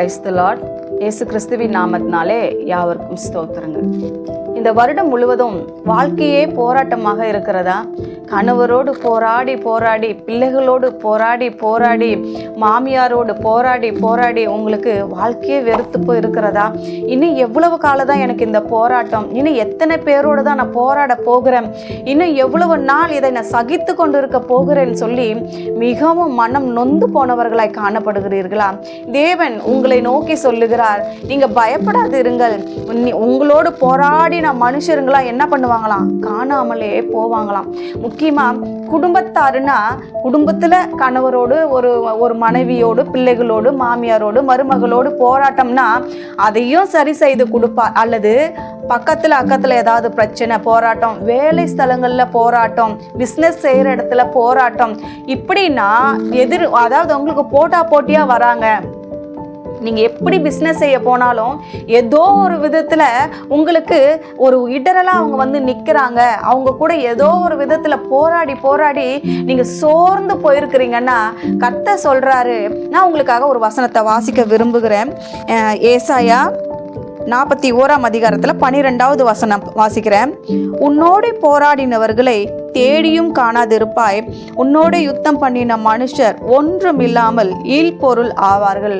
Praise the Lord. இயேசு கிறிஸ்துவின் நாமத்தினாலே யாவருக்கும் ஸ்தோத்திரங்கள். இந்த வருடம் முழுவதும் வாழ்க்கையே போராட்டமாக இருக்கிறதா? கணவரோடு போராடி போராடி, பிள்ளைகளோடு போராடி போராடி, மாமியாரோடு போராடி போராடி உங்களுக்கு வாழ்க்கையே வெறுத்து போய் இருக்கிறதா? இன்னும் எவ்வளவு காலம் தான் எனக்கு இந்த போராட்டம்? இன்னும் எத்தனை பேரோடு தான் நான் போராட போகிறேன்? இன்னும் எவ்வளவு நாள் இதை நான் சகித்து கொண்டு இருக்க போகிறேன்னு சொல்லி மிகவும் மனம் நொந்து போனவர்களாய் காணப்படுகிறீர்களா? தேவன் உங்களை நோக்கி சொல்லுகிறார், நீங்க பயப்படாது இருங்கள். உங்களோடு போராடின மனுஷருங்களா என்ன பண்ணுவாங்களாம்? காணாமலே போவாங்களாம். முக்கியமா குடும்பத்தாருன்னா, குடும்பத்துல கணவரோடு ஒரு மனைவியோடு, பிள்ளைகளோடு, மாமியாரோடு, மருமகளோடு போராட்டம்னா அதையும் சரி செய்து கொடுப்பார். அல்லது அக்கத்துல ஏதாவது பிரச்சனை, போராட்டம், வேலை ஸ்தலங்கள்ல போராட்டம், பிஸ்னஸ் செய்யற இடத்துல போராட்டம், இப்படின்னா அதாவது உங்களுக்கு போட்டியா வராங்க. நீங்கள் எப்படி பிஸ்னஸ் செய்ய போனாலும் ஏதோ ஒரு விதத்தில் உங்களுக்கு ஒரு இடரலாக அவங்க வந்து நிற்கிறாங்க. அவங்க கூட ஏதோ ஒரு விதத்தில் போராடி போராடி நீங்கள் சோர்ந்து போயிருக்கிறீங்கன்னா கர்த்தர் சொல்கிறாரு. நான் உங்களுக்காக ஒரு வசனத்தை வாசிக்க விரும்புகிறேன். ஏசாயா 41ஆம் அதிகாரத்தில் 12வது வசனம் வாசிக்கிறேன். உன்னோடு போராடினவர்களை தேடியும் காணாதிருப்பாய், உன்னோட யுத்தம் பண்ணின மனுஷர் ஒன்றும் இல்லாமல் இல்பொருள் ஆவார்கள்.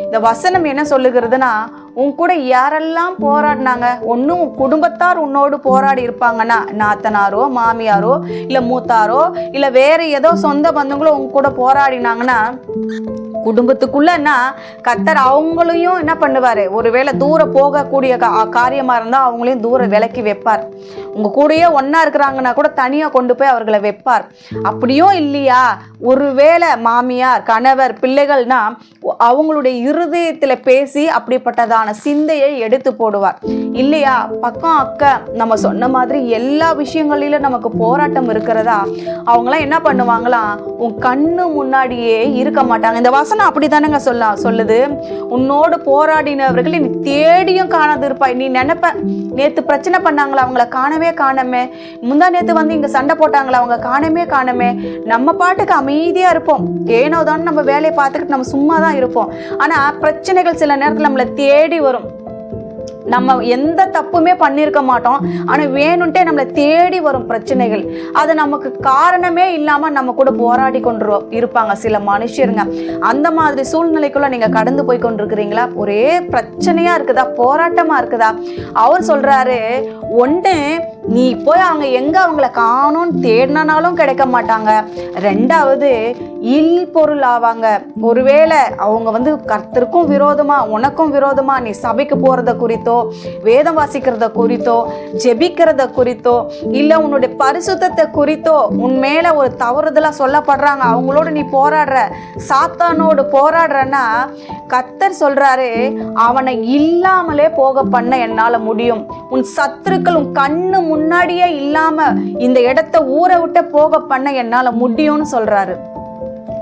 இந்த வசனம் என்ன சொல்லுகிறதுனா, உன் கூட யாரெல்லாம் போராடினாங்க, ஒன்றும் குடும்பத்தார் உன்னோடு போராடி இருப்பாங்கன்னா, நாத்தனாரோ மாமியாரோ இல்லை மூத்தாரோ இல்லை வேற ஏதோ சொந்த பந்தங்களோ உங்க கூட போராடினாங்கன்னா, குடும்பத்துக்குள்ளன்னா கர்த்தர் அவங்களையும் என்ன பண்ணுவாரு? ஒருவேளை தூர போகக்கூடிய காரியமா இருந்தா அவங்களையும் தூர விலக்கி வைப்பார். உங்க கூடயே ஒன்னா இருக்கிறாங்கன்னா கூட தனியா கொண்டு போய் அவர்களை வைப்பார். அப்படியும் இல்லையா, ஒருவேளை மாமியார், கணவர், பிள்ளைகள்னா அவங்களுடைய இருதயத்துல பேசி அப்படிப்பட்டதான சிந்தையை எடுத்து போடுவார். இல்லையா, பக்கம் அக்கா நம்ம சொன்ன மாதிரி எல்லா விஷயங்களிலும் நமக்கு போராட்டம் இருக்கிறதா, அவங்களாம் என்ன பண்ணுவாங்களாம்? உன் கண்ணு முன்னாடியே இருக்க மாட்டாங்க. இந்த வசனம் அப்படித்தானங்க சொல்லுது. உன்னோடு போராடினவர்கள் நீ தேடியும் காணாது இருப்பாய். நீ நினைப்ப, நேத்து பிரச்சனை பண்ணாங்களா, அவங்கள காணவே காணமே. முந்தா நேத்து வந்து இங்க சண்டை போட்டாங்களா, அவங்க காணமே. நம்ம பாட்டுக்கு அமைதியா இருப்போம். ஏனோ தான் நம்ம வேலையை பார்த்துக்கிட்டு நம்ம சும்மா தான் இருப்போம். ஆனா பிரச்சனைகள் சில நேரத்தில் நம்மளை தேடி வரும். நம்ம எந்த தப்புமே பண்ணியிருக்க மாட்டோம், ஆனால் வேணும்ட்டே நம்மளை தேடி வரும் பிரச்சனைகள். அது நமக்கு காரணமே இல்லாமல் நம்ம கூட போராடி கொண்டு இருப்பாங்க சில மனுஷருங்க. அந்த மாதிரி சூழ்நிலைக்குள்ள நீங்கள் கடந்து போய் கொண்டிருக்கிறீங்களா? ஒரே பிரச்சனையாக இருக்குதா, போராட்டமாக இருக்குதா? அவர் சொல்கிறாரு, ஒன்று நீ போய் அவங்க எங்கே அவங்கள காணோன்னு தேடினாலும் கிடைக்க மாட்டாங்க. ரெண்டாவது இல்பொருள் ஆவாங்க. ஒருவேளை அவங்க வந்து கர்த்தருக்கும் விரோதமா, உனக்கும் விரோதமா நீ சபைக்கு போறத குறித்தோ, வேதம் வாசிக்கிறத குறித்தோ, ஜெபிக்கிறத குறித்தோ, இல்ல உன்னுடைய பரிசுத்தத்தை குறித்தோ உன் மேல ஒரு தவறுதலா சொல்லப்படுறாங்க, அவங்களோட நீ போராடுற, சாத்தானோடு போராடுறன்னா கர்த்தர் சொல்றாரு, அவனை இல்லாமலே போக பண்ண என்னால முடியும். உன் சத்துருக்கள் உன் கண்ணு முன்னாடியே இல்லாம இந்த இடத்தை ஊற விட்டு போக பண்ண என்னால முடியும்னு சொல்றாரு.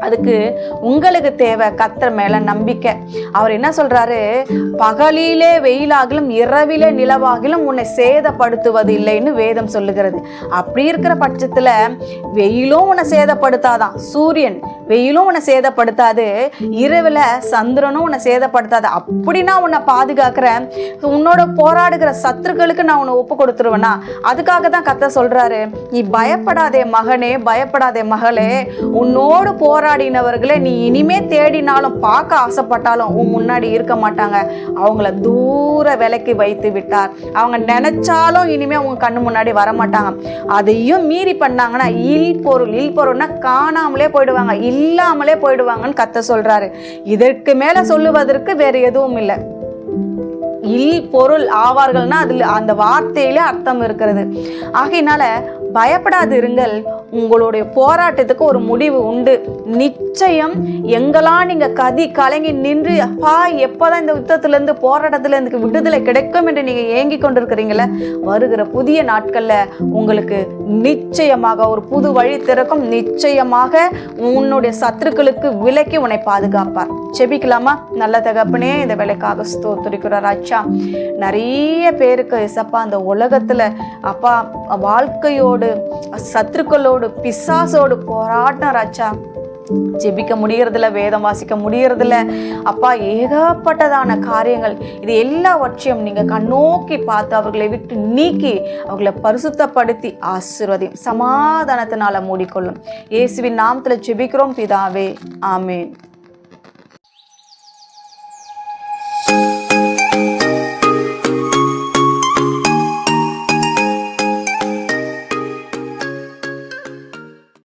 அதுக்கு உங்களுக்கு தேவை கர்த்தர் மேல நம்பிக்கை. அவர் என்ன சொல்றாரு? பகலிலே வெயிலாகிலும் இரவிலே நிலவாகிலும் உன்னை சேதப்படுத்துவது இல்லைன்னு வேதம் சொல்லுகிறது. அப்படி இருக்கிற பட்சத்துல வெயிலும் உன்னை சேதப்படுத்தாதான், சூரியன் வெயிலும் உன்னை சேதப்படுத்தாது, இரவுல சந்திரனும் உன்னை சேதப்படுத்தாது. அப்படின்னா உன்னை பாதுகாக்கிறேன். உன்னோட போராடுகிற சத்துருக்களுக்கு நான் உன்னை ஒப்பு கொடுத்துருவேனா? அதுக்காக தான் கர்த்தர் சொல்றாரு, நீ பயப்படாதே மகனே, பயப்படாதே மகளே. உன்னோடு போராடினவர்களை நீ இனிமே தேடினாலும் பார்க்க ஆசைப்பட்டாலும் உன் முன்னாடி இருக்க மாட்டாங்க. அவங்கள தூர விலக்கி வைத்து விட்டார். அவங்க நினைச்சாலும் இனிமே உங்க கண்ணு முன்னாடி வர மாட்டாங்க. அதையும் மீறி பண்ணாங்கன்னா இல்பொருள்னா காணாமலே போயிடுவாங்க, இல்லாமலே போயிடுவாங்கன்னு கர்த்தர் சொல்றாரு. இதற்கு மேல சொல்லுவதற்கு வேற எதுவும் இல்லை. இல்பொருள் ஆவார்கள்னா அதுல அந்த வார்த்தையிலே அர்த்தம் இருக்கிறது. ஆகையினால பயப்படாது இருங்கள். உங்களுடைய போராட்டத்துக்கு ஒரு முடிவு உண்டு. நிச்சயம் எங்கெல்லாம் நீங்க கலங்கி நின்று, அப்பா எப்போதான் இந்த யுத்தத்திலேருந்து போராட்டத்திலேருந்து விடுதலை கிடைக்கும் என்று நீங்க ஏங்கி கொண்டிருக்கிறீங்கள, வருகிற புதிய நாட்கள்ல உங்களுக்கு நிச்சயமாக ஒரு புது வழி திறக்கும். நிச்சயமாக உன்னுடைய சத்துருக்களுக்கு விலக்கி உன்னை பாதுகாப்பார். செபிக்கலாமா? நல்ல தகப்பனே, இந்த வேலைக்காக ஸ்தோத்திரிக்கிறார் ஆச்சா. நிறைய பேருக்கு இசப்பா அந்த உலகத்துல அப்பா வாழ்க்கையோடு, சத்துருக்களோடு, பிசாசோடு போராட்டம் ராச்சா. ஜெபிக்க முடியறதில்ல, வேதம் வாசிக்க முடியறதில்ல அப்பா, ஏகப்பட்டதான காரியங்கள். இது எல்லாவற்றையும் நீங்க கண்ணோக்கி பார்த்து அவர்களை விட்டு நீக்கி அவர்களை பரிசுத்தப்படுத்தி ஆசீர்வதியும், சமாதானத்தினால மூடிக்கொள்ளும். இயேசுவின் நாமத்துல ஜெபிக்கிறோம் பிதாவே, ஆமென்.